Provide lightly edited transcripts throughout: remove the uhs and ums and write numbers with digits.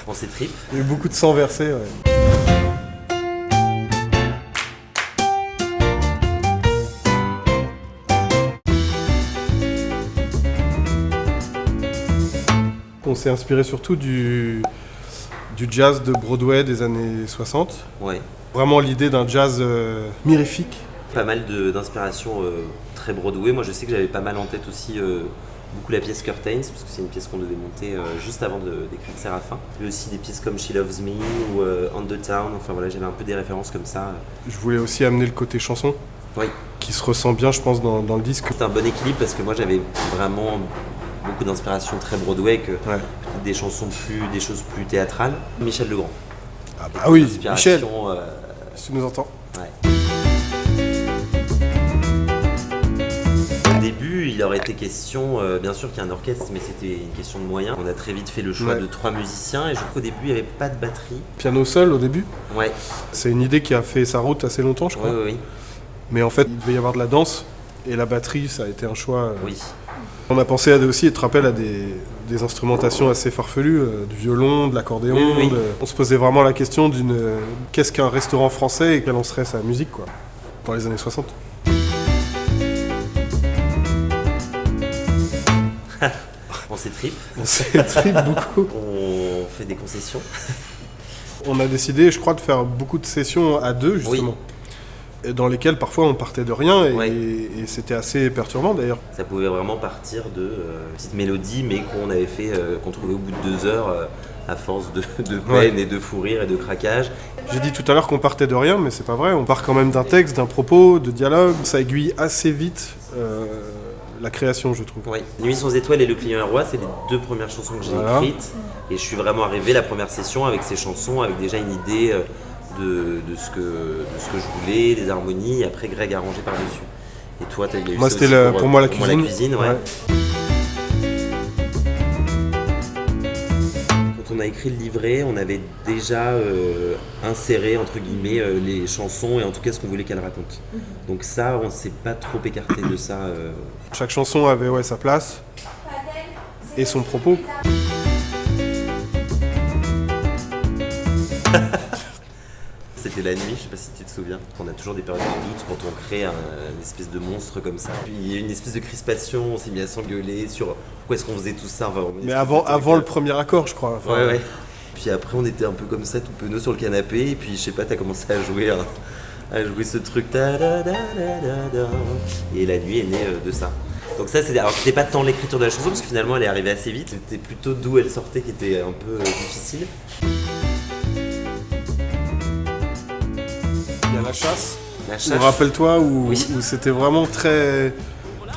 On s'est trip. Il y a eu beaucoup de sang versé, ouais. On s'est inspiré surtout du jazz de Broadway des années 60. Ouais. Vraiment l'idée d'un jazz mirifique. Pas mal d'inspiration très Broadway. Moi, je sais que j'avais pas mal en tête aussi beaucoup la pièce Curtains, parce que c'est une pièce qu'on devait monter juste avant d'écrire Séraphin. Mais aussi des pièces comme She Loves Me ou On the Town. Enfin voilà, j'avais un peu des références comme ça. Je voulais aussi amener le côté chanson, Oui. qui se ressent bien, je pense, dans le disque. C'est un bon équilibre parce que moi, j'avais vraiment beaucoup d'inspiration très Broadway, que Ouais. des choses plus théâtrales. Michel Legrand. Ah bah oui, Inspiration, Michel, si tu nous entends. ouais. Au début, il aurait été question, bien sûr qu'il y a un orchestre, mais c'était une question de moyens. On a très vite fait le choix Ouais. de 3 musiciens et je crois qu'au début, il n'y avait pas de batterie. Piano seul au début. Ouais, C'est une idée qui a fait sa route assez longtemps, je crois. oui. Mais en fait, il devait y avoir de la danse. Et la batterie, ça a été un choix. Oui. On a pensé aussi être rappel à des instrumentations assez farfelues, du violon, de l'accordéon. Oui. On se posait vraiment la question qu'est-ce qu'un restaurant français et quelle en serait sa musique, quoi, dans les années 60. On s'est trip, On s'est trip beaucoup. on fait des concessions. On a décidé, je crois, de faire beaucoup de sessions à deux, justement. Et dans lesquelles, parfois, on partait de rien. Et c'était assez perturbant, d'ailleurs. Ça pouvait vraiment partir de petites mélodies, mais qu'on avait fait, qu'on trouvait au bout de 2 heures, à force de peine et de fou rire et de craquage. J'ai dit tout à l'heure qu'on partait de rien, mais c'est pas vrai. On part quand même d'un texte, d'un propos, de dialogue. Ça aiguille assez vite la création, je trouve. Oui. Nuit sans étoiles et Le Client est roi, c'est les 2 premières chansons que j'ai Voilà. écrites. Et je suis vraiment arrivé la première session avec ces chansons, avec déjà une idée de ce que je voulais, des harmonies, et après Greg arrangé par-dessus. Et toi, tu as eu Moi, ça c'était aussi pour moi la pour cuisine. la cuisine, ouais. Quand on a écrit le livret, on avait déjà inséré, entre guillemets, les chansons et en tout cas ce qu'on voulait qu'elles racontent. Donc ça, on ne s'est pas trop écarté de ça. Chaque chanson avait sa place et son propos. C'était la nuit, je sais pas si tu te souviens. On a toujours des périodes de doute quand on crée une espèce de monstre comme ça. Puis il y a eu une espèce de crispation, on s'est mis à s'engueuler sur pourquoi est-ce qu'on faisait tout ça. Enfin, Mais avant le premier accord, je crois. Enfin, Ouais. Puis après, on était un peu comme ça, tout penaud sur le canapé. Et puis, je sais pas, t'as commencé à jouer ce truc. Et la nuit est née de ça. Donc ça, c'était pas tant l'écriture de la chanson, parce que finalement, elle est arrivée assez vite. C'était plutôt d'où elle sortait qui était un peu difficile. Il y a la chasse. La Ou chasse. rappelle-toi où Oui. c'était vraiment très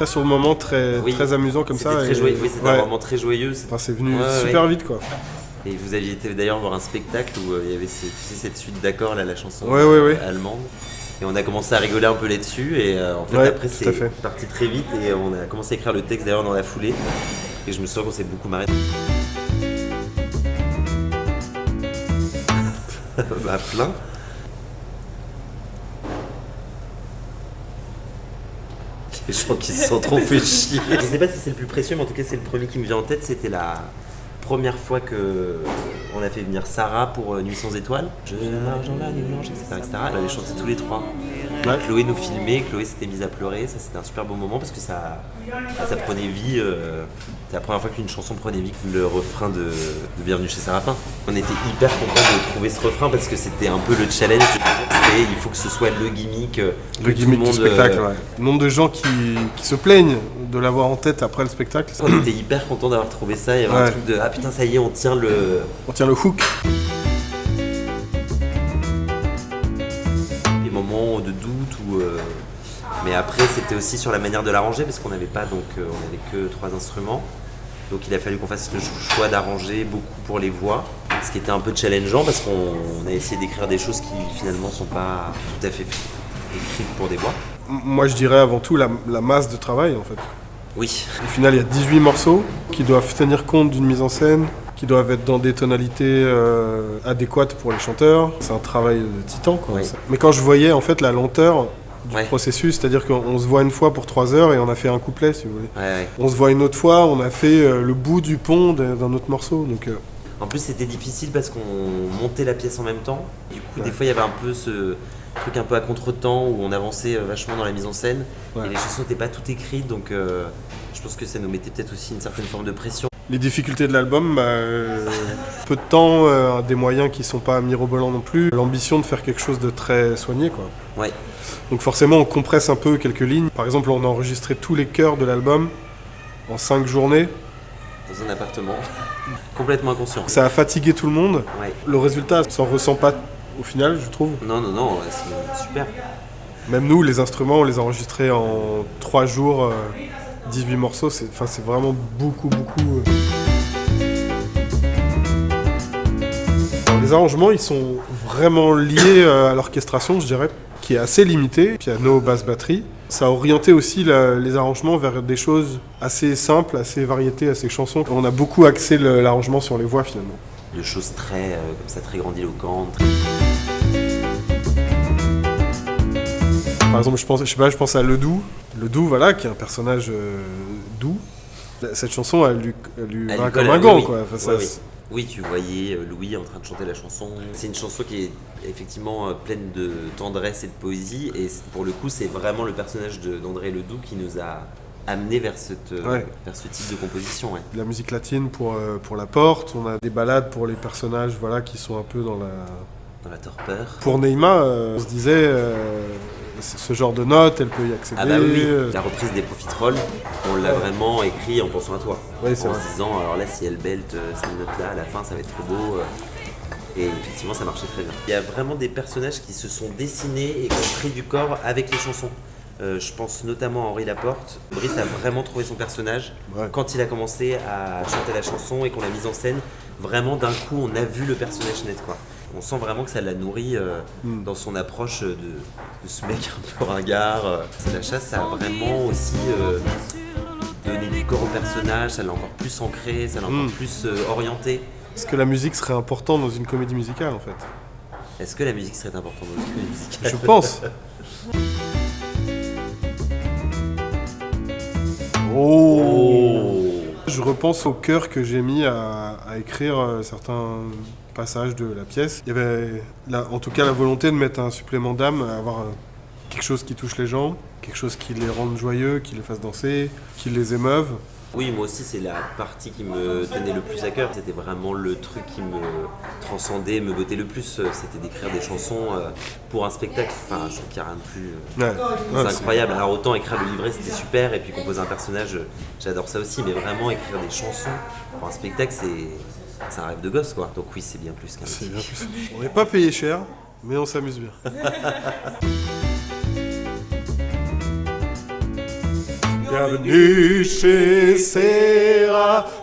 sur le moment, Oui. très amusant comme ça. C'était très et- joyeux. Oui, c'était ouais. un moment très joyeux. Enfin, c'est venu Ouais, super ouais. vite, quoi. Et vous aviez été d'ailleurs voir un spectacle où il y avait cette suite d'accords, là, la chanson Ouais. allemande. Et on a commencé à rigoler un peu là-dessus. Et en fait, Ouais, après, tout c'est à fait. parti très vite. Et on a commencé à écrire le texte d'ailleurs dans la foulée. Et je me souviens qu'on s'est beaucoup marré. Bah, plein. Les gens qui se sont trop fait chier. Je sais pas si c'est le plus précieux, mais en tout cas, c'est le premier qui me vient en tête. C'était la première fois qu'on a fait venir Sarah pour Nuit sans étoiles. Je veux l'argent, la nuit blanche, etc. On avait chanté tous les 3. Ouais. Chloé nous filmait, Chloé s'était mise à pleurer. Ça, c'était un super beau moment parce que ça prenait vie. C'est la première fois qu'une chanson prenait vie, le refrain de Bienvenue chez Séraphin. On était hyper contents de trouver ce refrain parce que c'était un peu le challenge. Il faut que ce soit le gimmick. Que Le tout gimmick monde, du spectacle, ouais. Le nombre de gens qui se plaignent de l'avoir en tête après le spectacle. On était hyper contents d'avoir trouvé ça. Il y avait un Ouais. truc de ah putain, ça y est, on tient le. On tient le hook. Des moments de doute ou. Mais après, c'était aussi sur la manière de l'arranger parce qu'on n'avait pas on avait que 3 instruments. Donc il a fallu qu'on fasse le choix d'arranger beaucoup pour les voix, ce qui était un peu challengeant parce qu'on a essayé d'écrire des choses qui finalement sont pas tout à fait écrites pour des voix. Moi, je dirais avant tout la masse de travail, en fait. Oui, Au final, il y a 18 morceaux qui doivent tenir compte d'une mise en scène, qui doivent être dans des tonalités adéquates pour les chanteurs. C'est un travail de titan, quoi. Oui. Mais quand je voyais en fait la lenteur du Ouais. processus, c'est-à-dire qu'on se voit une fois pour 3 heures et on a fait un couplet, si vous voulez. ouais. On se voit une autre fois, on a fait le bout du pont d'un autre morceau. Donc, En plus, c'était difficile parce qu'on montait la pièce en même temps. Du coup, des fois, il y avait un peu ce truc un peu à contre-temps où on avançait vachement dans la mise en scène. Et les chansons n'étaient pas toutes écrites, donc je pense que ça nous mettait peut-être aussi une certaine forme de pression. Les difficultés de l'album, peu de temps, des moyens qui sont pas mirobolants non plus, l'ambition de faire quelque chose de très soigné, quoi. Ouais. Donc forcément, on compresse un peu quelques lignes. Par exemple, on a enregistré tous les chœurs de l'album en 5 journées. Dans un appartement, complètement inconscient. Ça a fatigué tout le monde. Ouais. Le résultat s'en ressent pas au final, je trouve. Non, c'est super. Même nous, les instruments, on les a enregistrés en 3 jours, 18 morceaux. C'est vraiment beaucoup. Alors, les arrangements, ils sont vraiment liés à l'orchestration, je dirais, qui est assez limitée. Piano, basse, batterie. Ça a orienté aussi les arrangements vers des choses assez simples, assez variétés, assez chansons. On a beaucoup axé l'arrangement sur les voix finalement. De choses très, comme ça, très grandiloquentes. Par exemple, je pense à Ledoux. Ledoux, voilà, qui est un personnage doux. Cette chanson, elle lui va comme un gant, quoi. Enfin, oui, tu voyais Louis en train de chanter la chanson. C'est une chanson qui est effectivement pleine de tendresse et de poésie. Et pour le coup, c'est vraiment le personnage d'André Ledoux qui nous a amené vers ce type de composition. Ouais. De la musique latine pour la porte. On a des ballades pour les personnages, voilà, qui sont un peu dans la torpeur. Pour Neima, on se disait, ce genre de note, elle peut y accéder. Ah bah oui, la reprise des Profiteroles, on l'a vraiment écrit en pensant à toi. Oui, en se disant, alors là, si elle belte cette note-là, à la fin, ça va être trop beau. Et effectivement, ça marchait très bien. Il y a vraiment des personnages qui se sont dessinés et qui ont pris du corps avec les chansons. Je pense notamment à Henri Laporte. Brice a vraiment trouvé son personnage quand il a commencé à chanter la chanson et qu'on l'a mise en scène. Vraiment, d'un coup, on a vu le personnage net, quoi. On sent vraiment que ça l'a nourri dans son approche de ce mec un peu ringard. C'est la chasse, ça a vraiment aussi donné du corps au personnage, ça l'a encore plus ancré, ça l'a encore plus orienté. Est-ce que la musique serait importante dans une comédie musicale, en fait ? Est-ce que la musique serait importante dans une comédie musicale ? Je pense. Oh. Je repense au cœur que j'ai mis à écrire certains passages de la pièce. Il y avait en tout cas la volonté de mettre un supplément d'âme, à avoir quelque chose qui touche les gens, quelque chose qui les rende joyeux, qui les fasse danser, qui les émeuve. Oui, moi aussi, c'est la partie qui me tenait le plus à cœur. C'était vraiment le truc qui me transcendait, me bottait le plus. C'était d'écrire des chansons pour un spectacle. Enfin, je trouve qu'il n'y a rien de plus... c'est incroyable. Alors autant écrire le livret, c'était super. Et puis composer un personnage, j'adore ça aussi. Mais vraiment, écrire des chansons pour un spectacle, c'est un rêve de gosse, quoi. Donc oui, c'est bien plus qu'un métier. On n'est pas payé cher, mais on s'amuse bien. Bienvenue chez Séraphin.